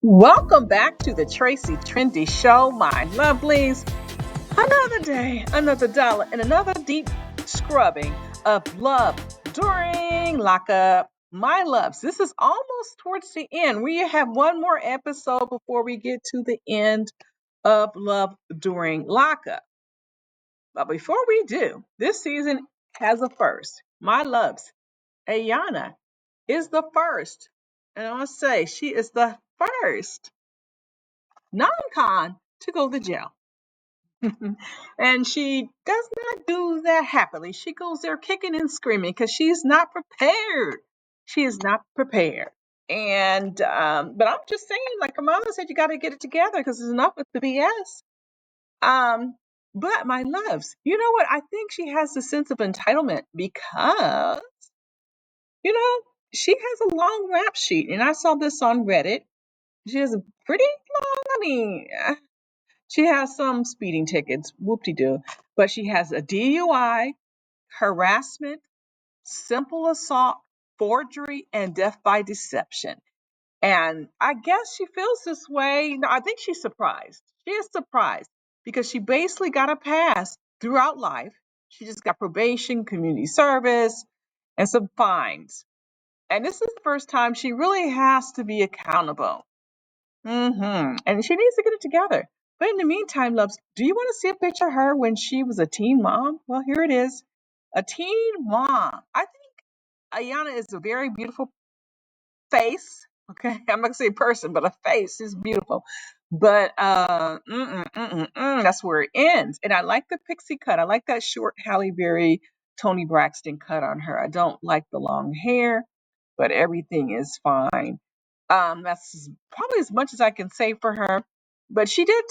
Welcome back to the Tracie Trendy Show, my lovelies. Another day, another dollar, and another deep scrubbing of love during lockup. My loves, this is almost towards the end. We have one more episode before we get to the end of love during lockup. But before we do, this season has a first. My loves, Ayana is the first. And I want to say she is the first non-con to go to jail. And she does not do that happily. She goes there kicking and screaming because she's not prepared. She is not prepared. And but I'm just saying, like her mother said, you got to get it together because it's enough with the BS. Um, but my loves, you know what? I think she has a sense of entitlement because you know she has a long rap sheet, and I saw this on Reddit. She has a pretty long. I mean, she has some speeding tickets, whoop-de-doo, but she has a DUI, harassment, simple assault, forgery, and death by deception. And I guess she feels this way. No, I think she's surprised. She is surprised because she basically got a pass throughout life. She just got probation, community service, and some fines. And this is the first time she really has to be accountable. And she needs to get it together. But in the meantime, loves, do you want to see a picture of her when she was a teen mom? Well, here it is. A teen mom. I think Ayana is a very beautiful face. Okay, I'm not gonna say person, but a face is beautiful. But that's where it ends. And I like the pixie cut. I like that short Halle Berry, Tony Braxton cut on her. I don't like the long hair, but everything is fine. That's probably as much as I can say for her. But she did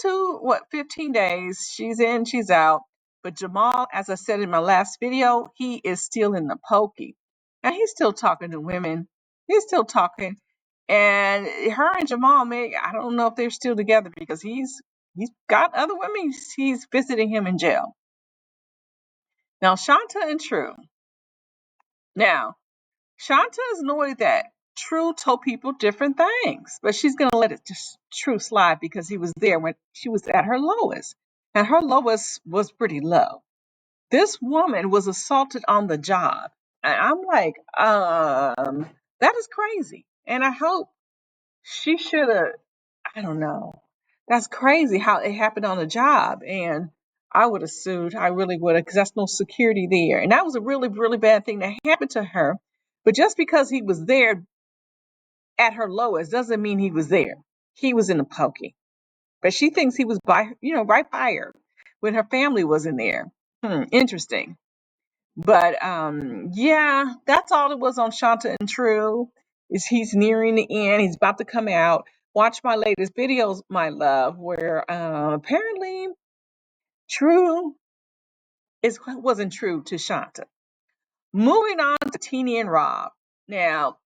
15 days. She's in, she's out. But Jamal, as I said in my last video, he is still in the pokey. And he's still talking to women. He's still talking. And her and Jamal may, I don't know if they're still together because he's got other women he's visiting him in jail. Now, Shanta and True. Now, Shanta is annoyed that True told people different things, but she's gonna let it just True slide because he was there when she was at her lowest. And her lowest was pretty low. This woman was assaulted on the job. And I'm like, that is crazy. And I hope she should have, I don't know. That's crazy how it happened on the job. And I would have sued. I really would have, because that's no security there. And that was a really, really bad thing that happened to her. But just because he was there at her lowest doesn't mean he was there. He was in the pokey. But she thinks he was right by her when her family wasn't there. Interesting. But yeah, that's all it was on Shanta and True. Is he's nearing the end. He's about to come out. Watch my latest videos, my love, where apparently True wasn't true to Shanta. Moving on to Teeny and Rob. Now,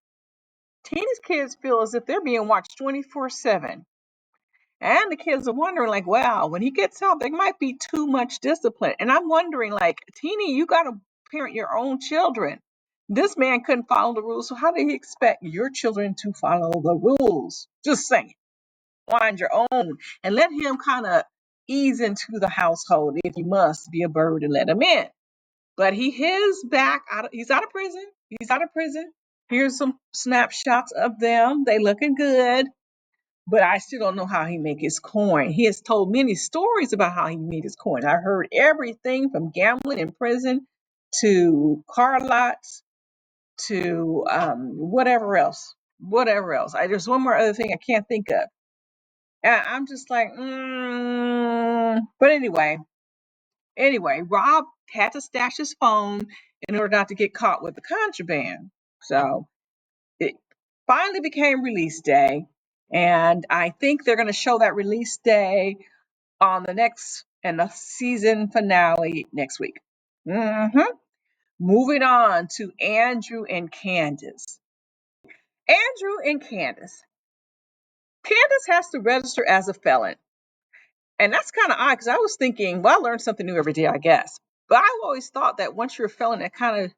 Teeny's kids feel as if they're being watched 24/7. And the kids are wondering, like, wow, when he gets out, there might be too much discipline. And I'm wondering, like, Teeny, you got to parent your own children. This man couldn't follow the rules, so how do you expect your children to follow the rules? Just saying, find your own and let him kind of ease into the household if you must be a bird and let him in. But he is back out. He's out of prison. He's out of prison. Here's some snapshots of them. They looking good, but I still don't know how he make his coin. He has told many stories about how he made his coin. I heard everything from gambling in prison to car lots to whatever else. Whatever else. There's one more other thing I can't think of. And I'm just like, But anyway, Rob had to stash his phone in order not to get caught with the contraband. So it finally became release day. And I think they're going to show that release day on the season finale next week. hmm Moving on to Andrew and Candace. Andrew and Candace. Candace has to register as a felon. And that's kind of odd because I was thinking, well, I learn something new every day, I guess. But I've always thought that once you're a felon, it kind of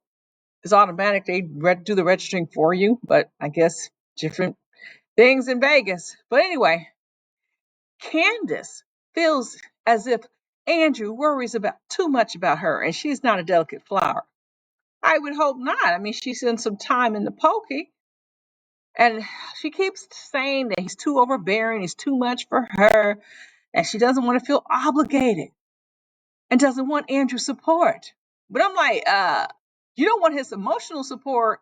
is automatic. They do the registering for you. But I guess different things in Vegas. But anyway, Candace feels as if Andrew worries about too much about her and she's not a delicate flower. I would hope not. I mean, she's in some time in the pokey and she keeps saying that he's too overbearing, he's too much for her, and she doesn't want to feel obligated and doesn't want Andrew's support. But I'm like, you don't want his emotional support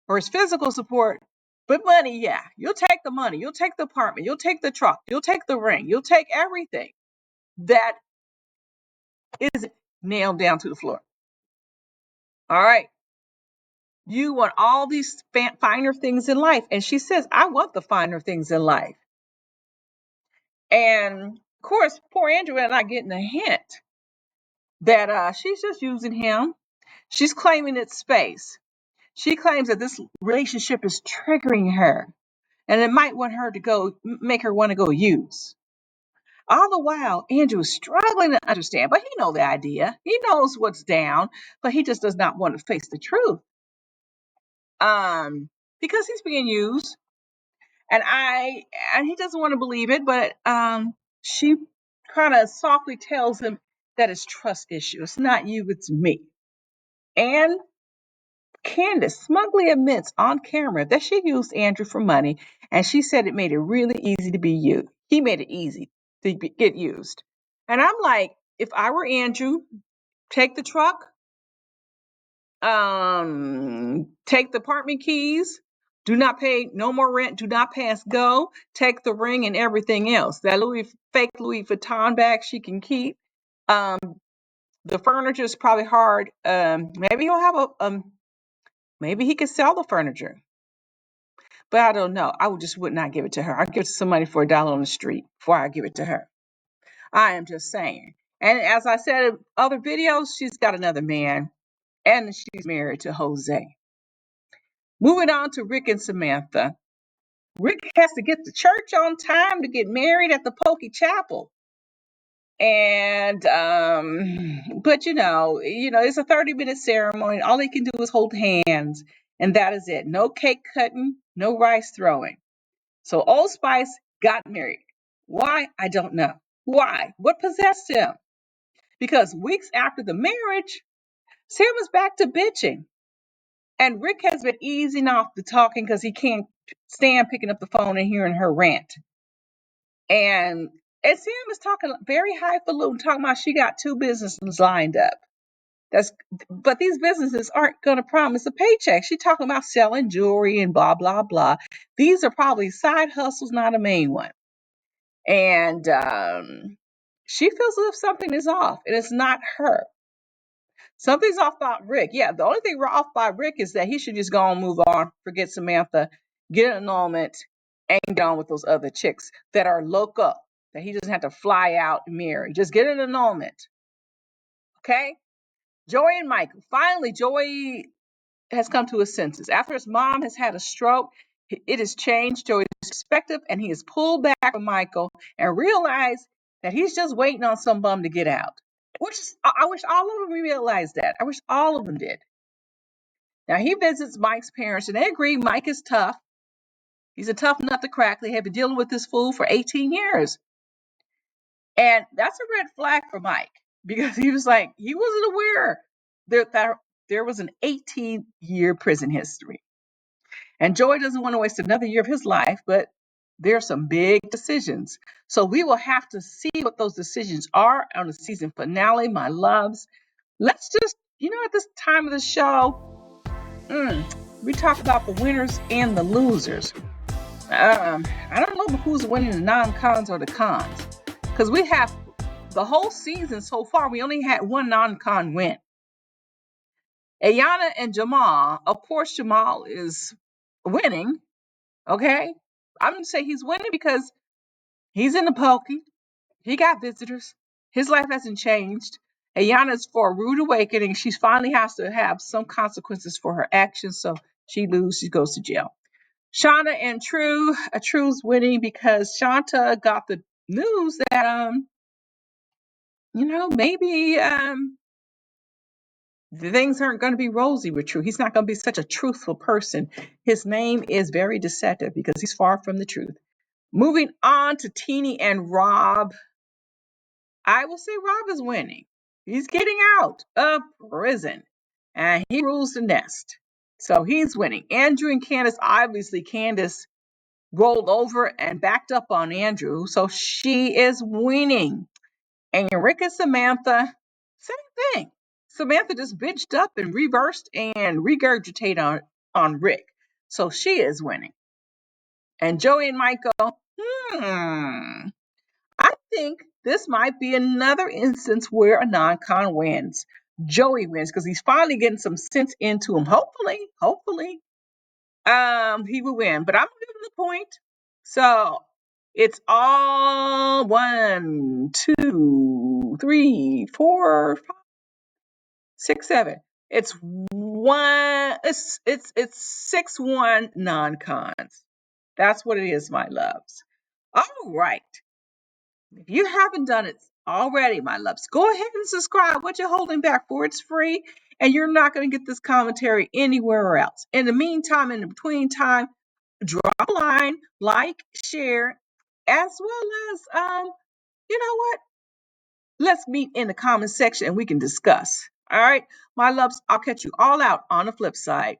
or his physical support, but money, yeah. You'll take the money, you'll take the apartment, you'll take the truck, you'll take the ring, you'll take everything that isn't nailed down to the floor. All right. You want all these finer things in life. And she says, I want the finer things in life. And of course, poor Andrea not getting a hint that she's just using him. She's claiming its space. She claims that this relationship is triggering her and it might want her to go, make her want to go use. All the while, Andrew is struggling to understand, but he knows the idea. He knows what's down, but he just does not want to face the truth. Because he's being used, and he doesn't want to believe it, but she kind of softly tells him that it's trust issue. It's not you, it's me. And Candace smugly admits on camera that she used Andrew for money, and she said it made it really easy to be used. He made it easy to get used. And I'm like, if I were Andrew, take the truck, take the apartment keys, do not pay no more rent, do not pass go, take the ring and everything else. That fake Louis Vuitton bag she can keep. Um, the furniture is probably hard. Maybe he'll have maybe he could sell the furniture. But I don't know. Would not give it to her. I'd give it to somebody for $1 on the street before I give it to her. I am just saying. And as I said in other videos, she's got another man and she's married to Jose. Moving on to Rick and Samantha. Rick has to get to church on time to get married at the Pokey Chapel. And but it's a 30-minute ceremony. All they can do is hold hands, and that is it. No cake cutting, no rice throwing. So Old Spice got married. Why? I don't know. Why? What possessed him? Because weeks after the marriage, Sam was back to bitching. And Rick has been easing off the talking because he can't stand picking up the phone and hearing her rant. And Sam is talking very highfalutin, talking about she got 2 businesses lined up. But these businesses aren't going to promise a paycheck. She's talking about selling jewelry and blah blah blah. These are probably side hustles, not a main one. And she feels as if something is off, and it's not her. Something's off about Rick. Yeah, the only thing off by Rick is that he should just go and move on, forget Samantha, get an annulment, and get on with those other chicks that are local, that he doesn't have to fly out and marry. Just get an annulment. Okay? Joey and Michael. Finally, Joey has come to his senses. After his mom has had a stroke, it has changed Joey's perspective, and he has pulled back from Michael and realized that he's just waiting on some bum to get out. Which is, I wish all of them realized that. I wish all of them did. Now he visits Mike's parents, and they agree Mike is tough. He's a tough nut to crack. They have been dealing with this fool for 18 years. And that's a red flag for Mike because he was like, he wasn't aware that there was an 18-year prison history. And Joey doesn't want to waste another year of his life, but there are some big decisions. So we will have to see what those decisions are on the season finale, my loves. Let's just, at this time of the show, we talk about the winners and the losers. I don't know who's winning the non-cons or the cons. Because we have the whole season so far, we only had one non-con win. Ayana and Jamal. Of course, Jamal is winning. Okay? I'm going to say he's winning because he's in the pokey. He got visitors. His life hasn't changed. Ayana's for a rude awakening. She finally has to have some consequences for her actions. So she loses. She goes to jail. Shanta and True's winning because Shanta got the news that maybe The things aren't going to be rosy with True. He's not going to be such a truthful person. His name is very deceptive because he's far from the truth. Moving on to Teeny and Rob. I will say Rob is winning. He's getting out of prison and he rules the nest. So he's winning. Andrew and Candace, obviously, Candace rolled over and backed up on Andrew. So she is winning. And Rick and Samantha, same thing. Samantha just bitched up and reversed and regurgitated on Rick. So she is winning. And Joey and Michael, I think this might be another instance where a non-con wins. Joey wins because he's finally getting some sense into him. Hopefully, he will win. But I'm giving him the point. So it's all 1, 2, 3, 4, 5, 6, 7. It's one. It's 6-1 non-cons. That's what it is, my loves. All right. If you haven't done it already, my loves, go ahead and subscribe. What you're holding back for? It's free, and you're not going to get this commentary anywhere else. In the meantime, in the between time, drop a line, like, share, as well as you know what? Let's meet in the comment section and we can discuss. All right, my loves, I'll catch you all out on the flip side.